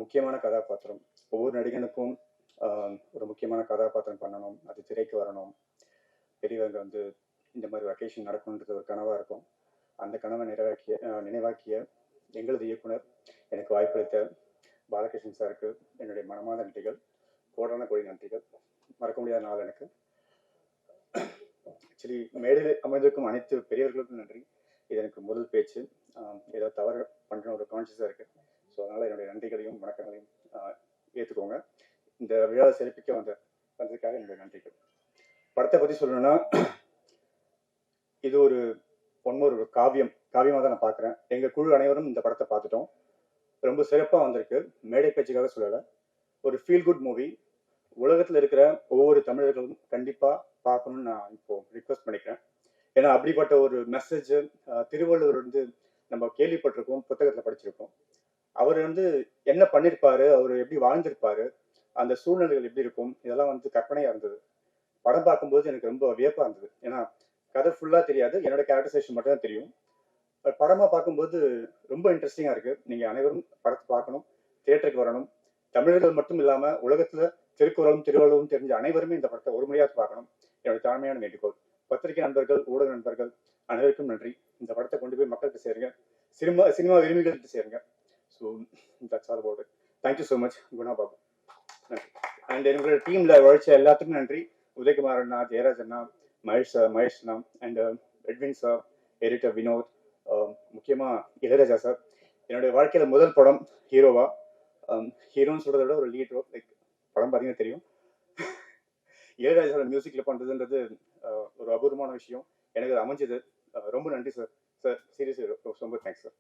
முக்கியமான கதாபாத்திரம். ஒவ்வொரு நடிகனுக்கும் ஒரு முக்கியமான கதாபாத்திரம் பண்ணணும், அது திரைக்கு வரணும், பெரியவங்க வந்து இந்த மாதிரி வெக்கேஷன் நடக்கணுன்றது ஒரு கனவாக இருக்கும். அந்த கனவை நினைவாக்கிய எங்களது இயக்குனர் எனக்கு வாய்ப்பளித்த பாலகிருஷ்ணன் சாருக்கு என்னுடைய மனமார்ந்த நன்றிகள், கோடான கோடி நன்றிகள். மறக்க முடியாத நாள் எனக்கு. ஆக்சுவலி மேடையில் அமர்ந்திருக்கும் அனைத்து பெரியவர்களுக்கும் நன்றி. இது எனக்கு முதல் பேச்சு. ஏதோ தவறு பண்ணுற ஒரு கான்சியஸாக இருக்குது. ஸோ அதனால் என்னுடைய நன்றிகளையும் வணக்கங்களையும் ஏற்றுக்கோங்க. இந்த விழாவை சிறப்பிக்க வந்ததுக்காக என்னுடைய நன்றிகள். படத்தை பற்றி சொல்லணும்னா, இது ஒரு ஒரு காவியமாக தான் நான் பார்க்குறேன். எங்கள் குழு அனைவரும் இந்த படத்தை பார்த்துட்டோம். ரொம்ப சிறப்பாக வந்திருக்கு. மேடை பேச்சுக்காக சொல்லலை, ஒரு ஃபீல் குட் மூவி. உலகத்தில் இருக்கிற ஒவ்வொரு தமிழர்களும் கண்டிப்பாக பார்க்கணும்னு நான் இப்போ ரிக்வெஸ்ட் பண்ணிக்கிறேன். ஏன்னா அப்படிப்பட்ட ஒரு மெசேஜ் திருவள்ளுவர் வந்து நம்ம கேள்விப்பட்டிருக்கோம், புத்தகத்தில் படிச்சிருக்கோம். அவர் வந்து என்ன பண்ணியிருப்பாரு, அவர் எப்படி வாழ்ந்திருப்பாரு, அந்த சூழ்நிலைகள் எப்படி இருக்கும், இதெல்லாம் வந்து கற்பனையாக இருந்தது. படம் பார்க்கும்போது எனக்கு ரொம்ப வியப்பாக இருந்தது. ஏன்னா கதை ஃபுல்லாக தெரியாது, என்னோட கேரக்டரைசேஷன் மட்டும் தான் தெரியும். படமாக பார்க்கும்போது ரொம்ப இன்ட்ரெஸ்டிங்காக இருக்குது. நீங்கள் அனைவரும் படத்தை பார்க்கணும், தியேட்டருக்கு வரணும். தமிழர்கள் மட்டும் இல்லாமல் உலகத்தில் திருக்குறளும் திருவள்ளுவரும் தெரிஞ்ச அனைவருமே இந்த படத்தை ஒரு முறையாக பார்க்கணும். என்னோட தாழ்மையான வேண்டுகோள். பத்திரிகை நண்பர்கள், ஊடக நண்பர்கள் அனைவருக்கும் நன்றி. இந்த படத்தை கொண்டு போய் மக்கள்கிட்ட சேருங்க, சினிமா விரும்பிகள்கிட்ட சேருங்க. So that's all about it. Thank you so much Guna Babu. நன்றி. அண்ட் எங்களோட டீமில் உழைச்ச எல்லாத்துக்கும் நன்றி. உதயகுமார் அண்ணா, ஜெயராஜ் அண்ணா, மகேஷ் அண்ணா, and Edwin sir, editor Vinoth, முக்கியமாக இளையராஜா சார். என்னுடைய வாழ்க்கையில் முதல் படம் ஹீரோவா. ஹீரோன்னு சொல்கிறத விட ஒரு லீட் ரோல். லைக் படம் பார்த்தீங்கன்னா தெரியும். இளையராஜாவோட மியூசிக்கில் பண்ணுறதுன்றது ஒரு அபூர்வமான விஷயம். எனக்கு அது அமைஞ்சது. ரொம்ப நன்றி சார். சீரியஸ்லி ரொம்ப தேங்க்ஸ் சார்.